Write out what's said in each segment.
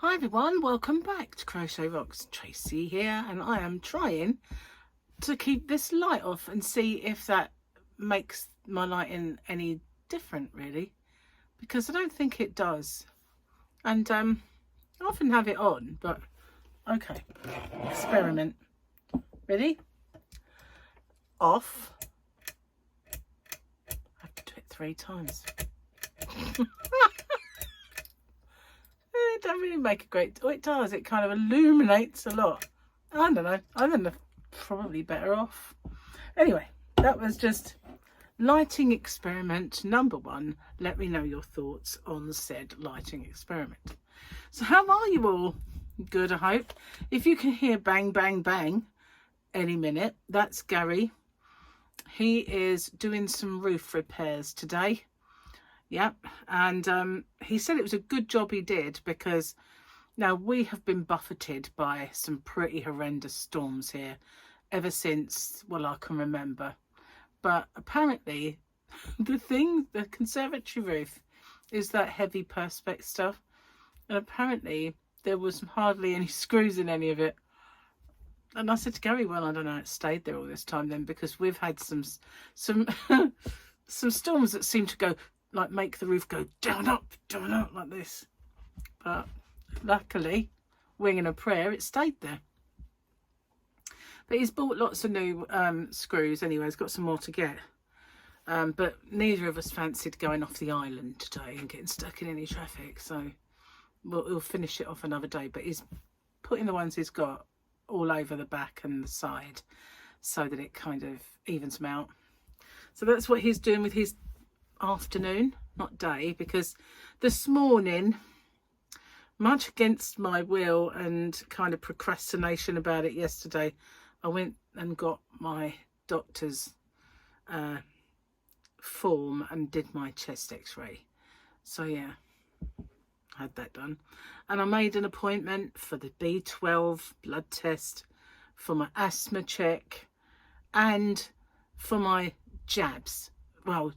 Hi everyone, welcome back to Crochet Rocks. Tracy here, and I am trying to keep this light off and see if that makes my lighting any different, really, because I don't think it does. And I often have it on, but okay, experiment. Ready? Off. I have to do it 3 times. It doesn't really make a great... Oh, it does. It kind of illuminates a lot. I don't know. I think I'm probably better off. Anyway, that was just lighting experiment number 1. Let me know your thoughts on said lighting experiment. So how are you all? Good, I hope. If you can hear bang, bang, bang any minute, that's Gary. He is doing some roof repairs today. Yep, and he said it was a good job he did, because now we have been buffeted by some pretty horrendous storms here ever since, well, I can remember. But apparently the conservatory roof is that heavy perspex stuff, and apparently there was hardly any screws in any of it. And I said to Gary, well, I don't know, it stayed there all this time then, because we've had some some storms that seem to go, like, make the roof go down up like this. But luckily, wing and a prayer, it stayed there. But he's bought lots of new screws anyway. He's got some more to get. But neither of us fancied going off the island today and getting stuck in any traffic. So we'll finish it off another day. But he's putting the ones he's got all over the back and the side so that it kind of evens them out. So that's what he's doing with his afternoon, not day, because this morning, much against my will and kind of procrastination about it yesterday, I went and got my doctor's form and did my chest x-ray. So yeah, I had that done, and I made an appointment for the B12 blood test, for my asthma check, and for my jabs. Well,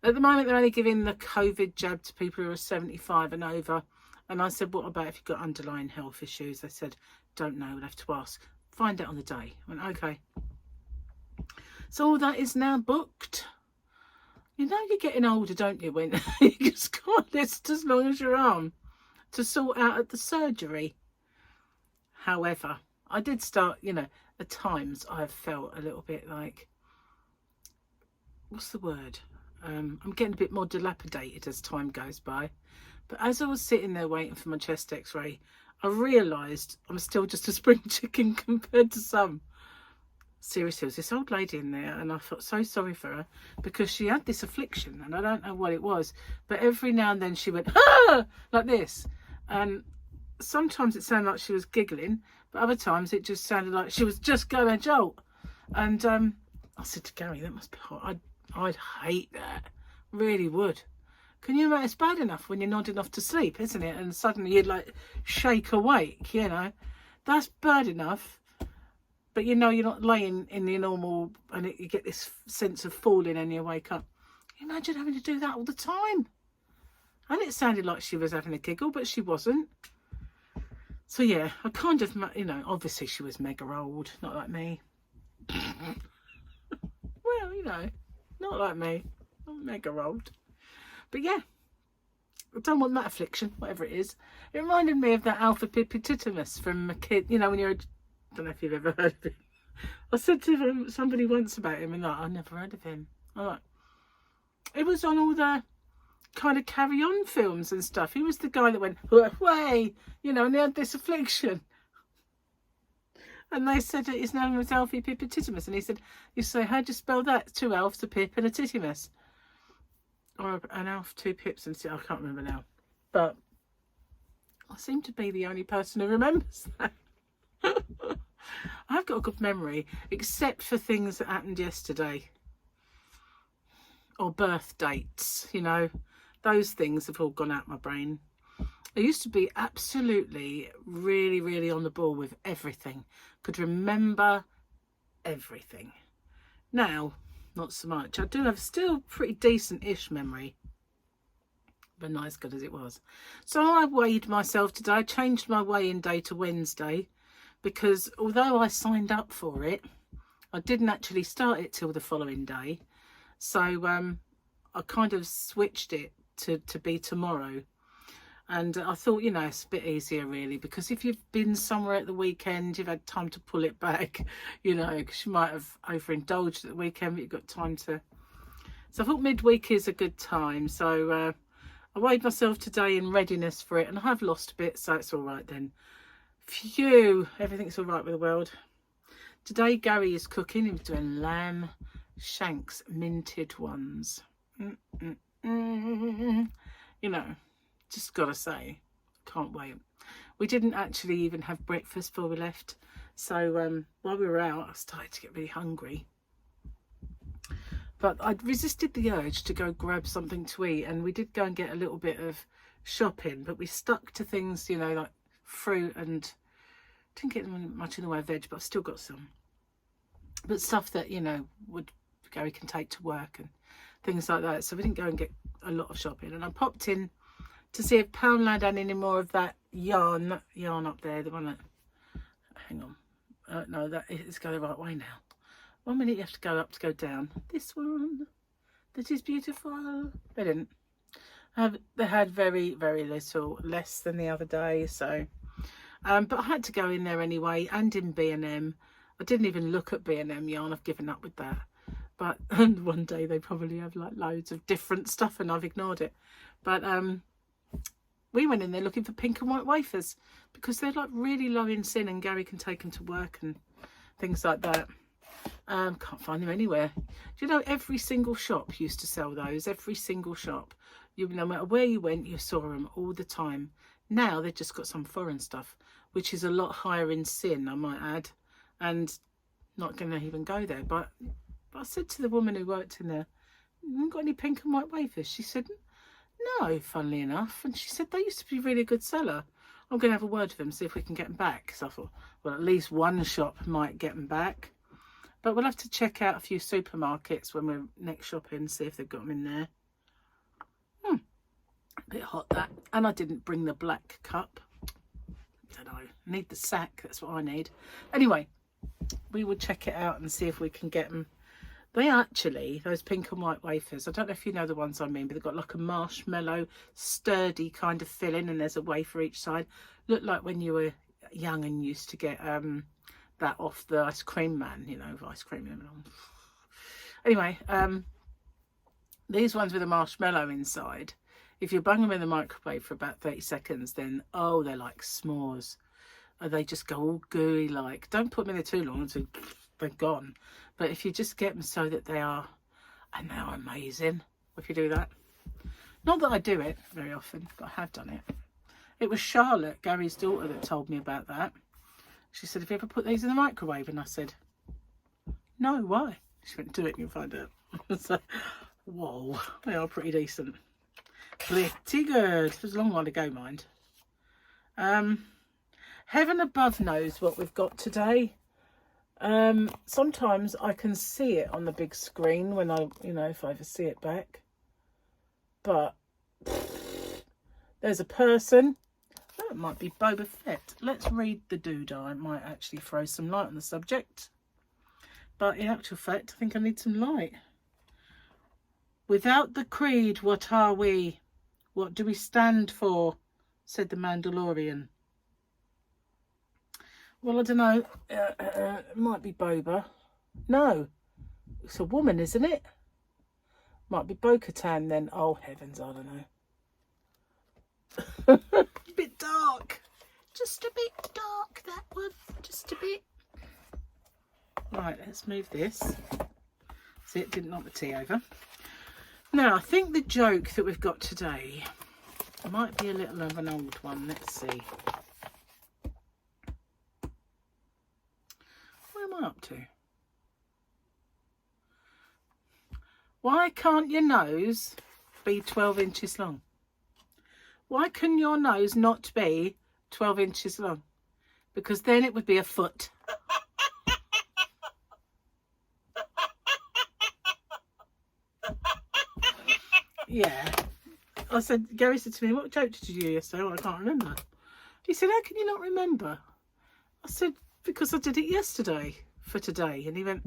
at the moment, they're only giving the COVID jab to people who are 75 and over. And I said, what about if you've got underlying health issues? They said, don't know, we'll have to ask. Find out on the day. I went, okay. So all that is now booked. You know, you're getting older, don't you? When you just got a list as long as your arm to sort out at the surgery. However, I did start, you know, at times I've felt a little bit like, what's the word? I'm getting a bit more dilapidated as time goes by. But as I was sitting there waiting for my chest x-ray, I realised I'm still just a spring chicken compared to some. Seriously, there was this old lady in there, and I felt so sorry for her, because she had this affliction, and I don't know what it was, but every now and then she went, ah! Like this. And sometimes it sounded like she was giggling, but other times it just sounded like she was just going a jolt. And I said to Gary, that must be hot. I'd hate that, really would. Can you imagine? It's bad enough when you're nodding off to sleep, isn't it? And suddenly you'd like shake awake, you know. That's bad enough. But you know you're not laying in your normal, and you get this sense of falling and you wake up. Can you imagine having to do that all the time? And it sounded like she was having a giggle, but she wasn't. So yeah, I kind of, you know, obviously she was mega old, not like me. Well, you know. Not like me. I'm mega old. But yeah, I don't want that affliction, whatever it is. It reminded me of that alpha pipididymis from a kid, you know, when you're I don't know if you've ever heard of him. I said to somebody once about him, and like, I never heard of him. I'm like, it was on all the kind of Carry On films and stuff. He was the guy that went, way, you know, and he had this affliction. And they said his name was alpha pipididymis, and he said, you say, how'd you spell that? 2 elves, a pip, and a titimus. Or an elf, 2 pips, and I can't remember now. But I seem to be the only person who remembers that. I've got a good memory, except for things that happened yesterday. Or birth dates, you know. Those things have all gone out my brain. I used to be absolutely, really, really on the ball with everything. Could remember everything. Now, not so much. I do have still pretty decent-ish memory. but not as good as it was. So I weighed myself today. I changed my weigh-in day to Wednesday because although I signed up for it, I didn't actually start it till the following day. So I kind of switched it to be tomorrow. And I thought, you know, it's a bit easier really, because if you've been somewhere at the weekend, you've had time to pull it back, you know, because you might have overindulged at the weekend, but you've got time to. So I thought midweek is a good time. So I weighed myself today in readiness for it, and I have lost a bit, so it's all right then. Phew, everything's all right with the world. Today Gary is cooking. He's doing lamb shanks, minted ones. You know, just gotta say, can't wait. We didn't actually even have breakfast before we left, so while we were out I started to get really hungry, but I'd resisted the urge to go grab something to eat, and we did go and get a little bit of shopping, but we stuck to things, you know, like fruit, and didn't get much in the way of veg, but I've still got some, but stuff that, you know, Gary can take to work and things like that. So we didn't go and get a lot of shopping, and I popped in to see if Poundland had any more of that yarn up there, the one that, hang on, no, that is going the right way now. 1 minute you have to go up to go down. This one, that is beautiful. They didn't. They had very, very little, less than the other day. So, but I had to go in there anyway, and in B&M. I didn't even look at B&M yarn. I've given up with that. But and one day they probably have like loads of different stuff, and I've ignored it. But we went in there looking for pink and white wafers because they're like really low in sin, and Gary can take them to work and things like that. Can't find them anywhere. Do you know, every single shop used to sell those. Every single shop, no matter where you went, you saw them all the time. Now they've just got some foreign stuff, which is a lot higher in sin, I might add, and not going to even go there. But I said to the woman who worked in there, "You haven't got any pink and white wafers?" She said, "No, funnily enough." And she said, "They used to be a really good seller. I'm going to have a word with them, see if we can get them back." Because I thought, well, at least one shop might get them back. But we'll have to check out a few supermarkets when we're next shopping, see if they've got them in there. A bit hot, that. And I didn't bring the black cup. Don't know. I need the sack. That's what I need. Anyway, we will check it out and see if we can get them. They actually, those pink and white wafers, I don't know if you know the ones I mean, but they've got like a marshmallow, sturdy kind of filling, and there's a wafer each side. Look like when you were young and used to get that off the ice cream man, you know, ice cream. Anyway, these ones with a marshmallow inside, if you bung them in the microwave for about 30 seconds, then, oh, they're like s'mores. They just go all gooey like. Don't put them in there too long until they're gone. But if you just get them so that they are, and they are amazing if you do that. Not that I do it very often, but I have done it. It was Charlotte, Gary's daughter, that told me about that. She said, "Have you ever put these in the microwave?" And I said, "No, why?" She went, "Do it and you'll find out." So, whoa, they are pretty decent. Pretty good. It was a long while ago, mind. Heaven above knows what we've got today. Sometimes I can see it on the big screen when I, you know, if I ever see it back. But there's a person. Oh, it might be Boba Fett. Let's read the doodah. It might actually throw some light on the subject. But in actual fact, I think I need some light. "Without the creed, what are we? What do we stand for?" said the Mandalorian. Well, I don't know. It might be Boba. No, it's a woman, isn't it? Might be Bo-Katan then. Oh, heavens, I don't know. A bit dark. Just a bit dark, that one. Just a bit. Right, let's move this. See, it didn't knock the tea over. Now, I think the joke that we've got today might be a little of an old one. Let's see. Where am I up to? Why can't your nose be 12 inches long? Why can your nose not be 12 inches long? Because then it would be a foot. Yeah. I said, Gary said to me, what joke did you do yesterday? Well, I can't remember. He said, how can you not remember? I said, because I did it yesterday for today. And he went,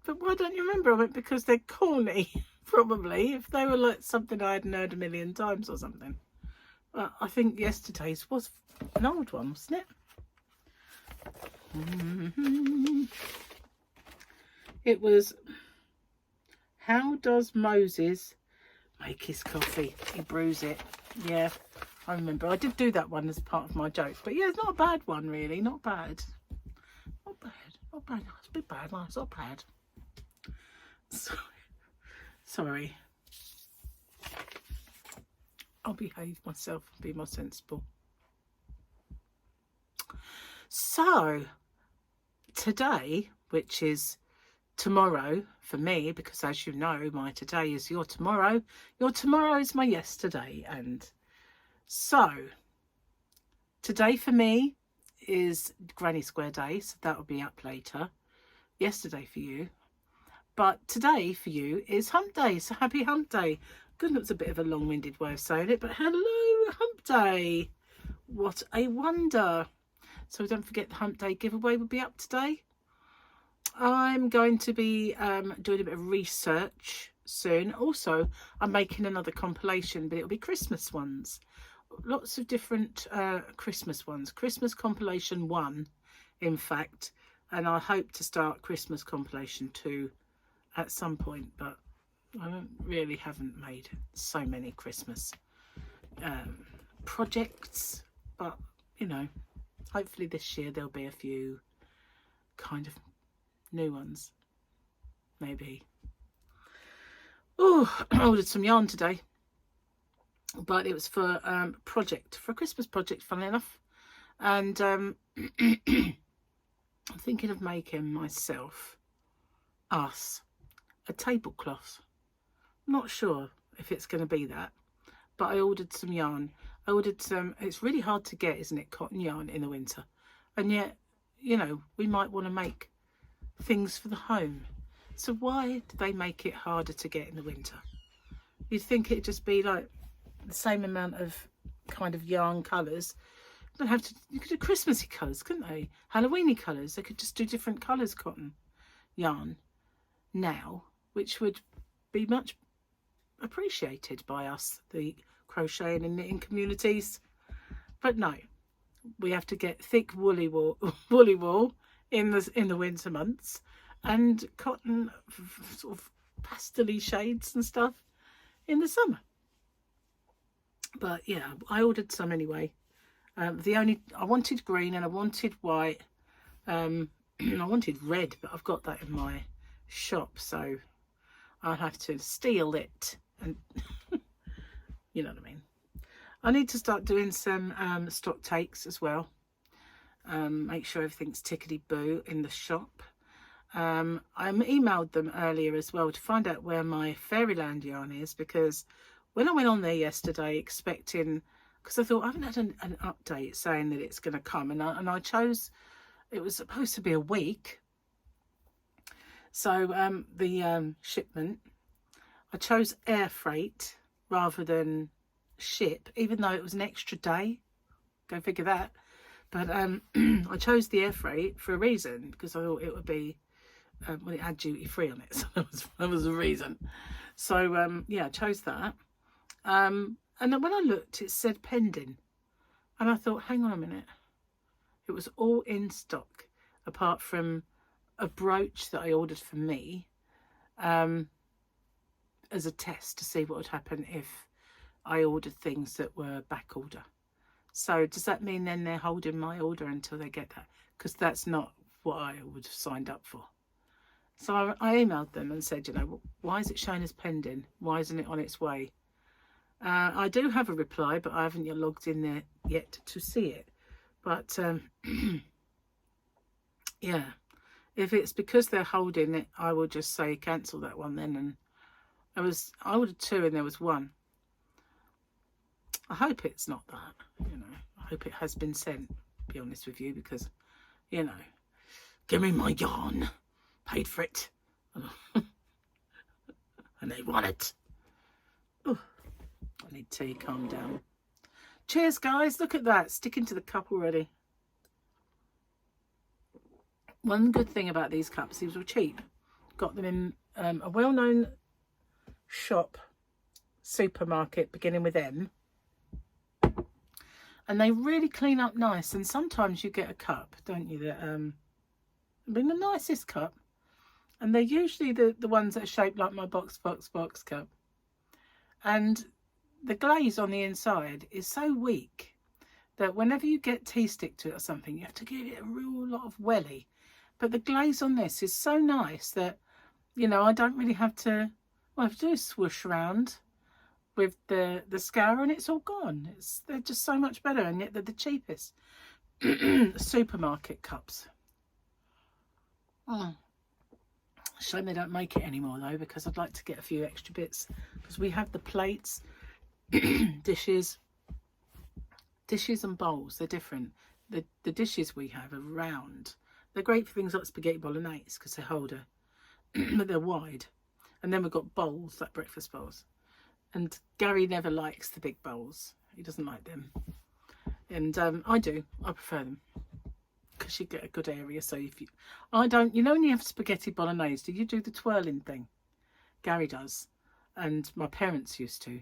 but why don't you remember? I went, because they're corny, probably, if they were like something I hadn't heard a million times or something. But I think yesterday's was an old one, wasn't it? It was, how does Moses make his coffee? He brews it. Yeah, I remember. I did do that one as part of my joke. But yeah, it's not a bad one, really. Not bad. Not bad. Not bad. It's a bit bad. No, it's not bad. Sorry. I'll behave myself and be more sensible. So, today, which is tomorrow for me, because as you know, my today is your tomorrow. Your tomorrow is my yesterday. And so, today for me is Granny Square Day, so that will be up later. Yesterday for you. But today for you is Hump Day, so happy Hump Day. Goodness, it's a bit of a long-winded way of saying it, but hello, Hump Day. What a wonder. So don't forget the Hump Day giveaway will be up today. I'm going to be doing a bit of research soon. Also, I'm making another compilation, but it'll be Christmas ones. Lots of different Christmas ones. Christmas compilation 1, in fact. And I hope to start Christmas compilation 2 at some point, but I really haven't made so many Christmas projects, but you know, hopefully this year there'll be a few kind of new ones, maybe. Oh, I ordered some yarn today, but it was for a Christmas project, funnily enough, and I'm thinking of making myself a tablecloth. Not sure if it's going to be that, but I ordered some yarn. I ordered some, it's really hard to get, isn't it, cotton yarn in the winter, and yet, you know, we might want to make things for the home. So why do they make it harder to get in the winter? You'd think it'd just be like the same amount of kind of yarn colours. Don't have to, you could do Christmassy colours, couldn't they? Halloweeny colours. They could just do different colours cotton yarn now, which would be much appreciated by us, the crocheting and knitting communities. But no, we have to get thick woolly wool in the winter months, and cotton sort of pastel-y shades and stuff in the summer. But yeah, I ordered some anyway. I wanted green and I wanted white. I wanted red, but I've got that in my shop, so I'll have to steal it, and you know what I mean. I need to start doing some stock takes as well. Make sure everything's tickety-boo in the shop. I emailed them earlier as well to find out where my Fairyland yarn is, because when I went on there yesterday expecting, because I thought I haven't had an update saying that it's going to come, and I chose, it was supposed to be a week. So the shipment, I chose air freight rather than ship, even though it was an extra day. Go figure that. But I chose the air freight for a reason, because I thought it would be, well, it had duty free on it, so that was the reason. So yeah, I chose that. And then when I looked, it said pending, and I thought, hang on a minute, it was all in stock apart from a brooch that I ordered for me as a test to see what would happen if I ordered things that were back order. So does that mean then they're holding my order until they get that? Because that's not what I would have signed up for. So I emailed them and said, you know, why is it showing as pending? Why isn't it on its way? I do have a reply, but I haven't yet logged in there yet to see it. But yeah, if it's because they're holding it, I will just say cancel that one then. And I ordered 2 and there was 1. I hope it's not that, you know. I hope it has been sent, to be honest with you, because, you know, give me my yarn. Paid for it. And they want it. Oh, need tea. Calm down. Cheers, guys. Look at that. Sticking to the cup already. One good thing about these cups, these were cheap. Got them in a well-known shop, supermarket, beginning with M. And they really clean up nice. And sometimes you get a cup, don't you, that I mean the nicest cup. And they're usually the ones that are shaped like my box cup. And the glaze on the inside is so weak that whenever you get tea stick to it or something, you have to give it a real lot of welly. But the glaze on this is so nice that, you know, I don't really have to, all I have to do is swoosh around with the scour and it's all gone. They're just so much better, and yet they're the cheapest. Supermarket cups. Shame they don't make it anymore though, because I'd like to get a few extra bits, because we have the plates, dishes and bowls. They're different. The dishes we have are round. They're great for things like spaghetti bolognese because they hold a but they're wide. And then we've got bowls, like breakfast bowls. And Gary never likes the big bowls. He doesn't like them. And I do. I prefer them. Because you get a good area. So if you... I don't... You know when you have spaghetti bolognese, do you do the twirling thing? Gary does. And my parents used to.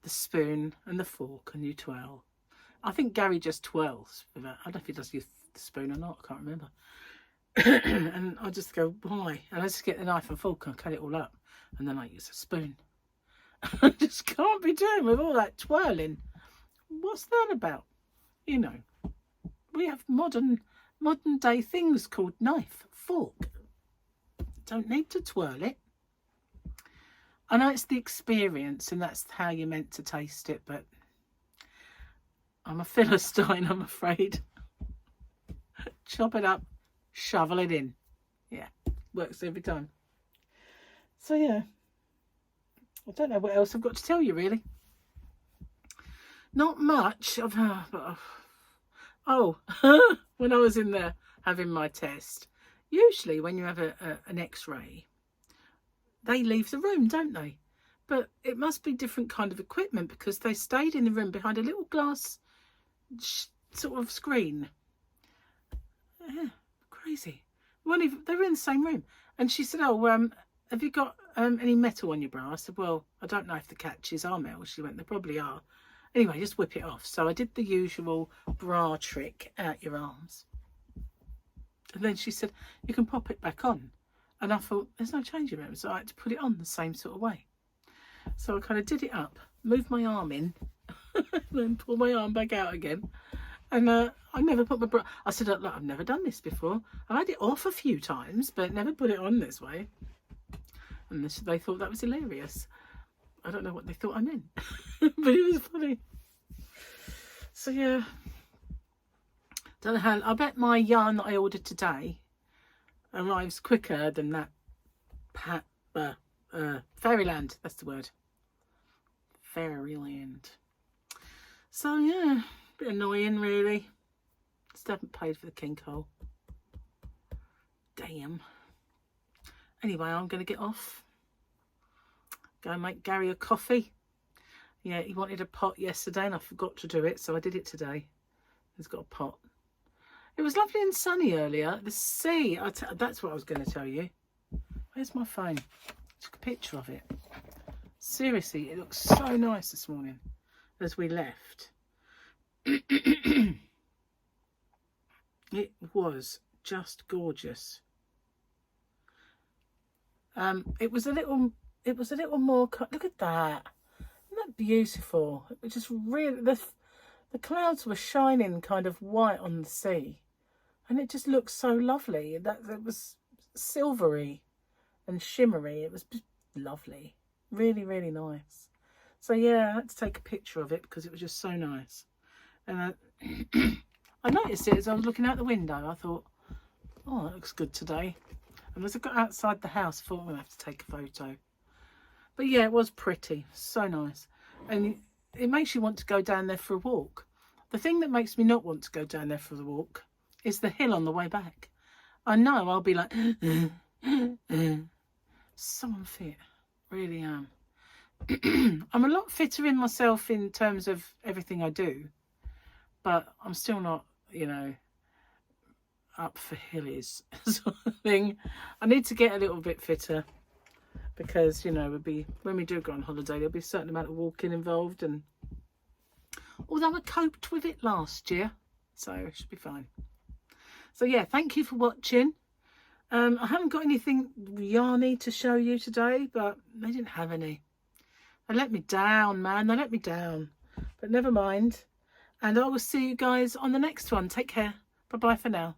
The spoon and the fork, and you twirl. I think Gary just twirls with that. I don't know if he does use the spoon or not. I can't remember. And I just go, why? And I just get the knife and fork and cut it all up. And then I use a spoon. I just can't be doing with all that twirling. What's that about? You know, we have modern day things called knife, fork. Don't need to twirl it. I know it's the experience and that's how you're meant to taste it, but I'm a Philistine, I'm afraid. Chop it up, shovel it in. Yeah, works every time. So yeah, I don't know what else I've got to tell you really. Not much. Oh, when I was in there having my test, usually when you have an x-ray, they leave the room, don't they? But it must be different kind of equipment, because they stayed in the room behind a little glass sort of screen. Yeah, crazy. They were in the same room. And she said, oh, have you got any metal on your bra? I said, well, I don't know if the catches are metal. She went, they probably are. Anyway, just whip it off. So I did the usual bra trick, out your arms. And then she said, you can pop it back on. And I thought, there's no changing room. So I had to put it on the same sort of way. So I kind of did it up, moved my arm in, then pull my arm back out again. And I never put my bra... I said, look, I've never done this before. I've had it off a few times, but never put it on this way. And they thought that was hilarious. I don't know what they thought I meant, but it was funny. So yeah, don't know how. I bet my yarn that I ordered today arrives quicker than that. Fairyland, that's the word. Fairyland. So yeah, a bit annoying really. Still haven't paid for the kinkhole. Damn. Anyway, I'm going to get off. Go and make Gary a coffee. Yeah, he wanted a pot yesterday and I forgot to do it, so I did it today. He's got a pot. It was lovely and sunny earlier. The sea, that's what I was going to tell you. Where's my phone? I took a picture of it. Seriously, it looks so nice this morning as we left. It was just gorgeous. It was a little more, look at that. Isn't that beautiful? It was just really, the clouds were shining kind of white on the sea. And it just looked so lovely. It was silvery and shimmery. It was just lovely. Really, really nice. So yeah, I had to take a picture of it because it was just so nice. And I noticed it as I was looking out the window. I thought, oh, that looks good today. And as I got outside the house, I thought I'm going to have to take a photo. But yeah, it was pretty. So nice. And it makes you want to go down there for a walk. The thing that makes me not want to go down there for the walk is the hill on the way back. I know I'll be like, so unfit. Really am. I'm a lot fitter in myself in terms of everything I do, but I'm still not, you know, up for hillies sort of thing. I need to get a little bit fitter because, you know, when we do go on holiday, there'll be a certain amount of walking involved, and although I coped with it last year, so it should be fine. So yeah, thank you for watching. I haven't got anything yarny to show you today, but they didn't have any. They let me down, man. They let me down. But never mind. And I will see you guys on the next one. Take care. Bye-bye for now.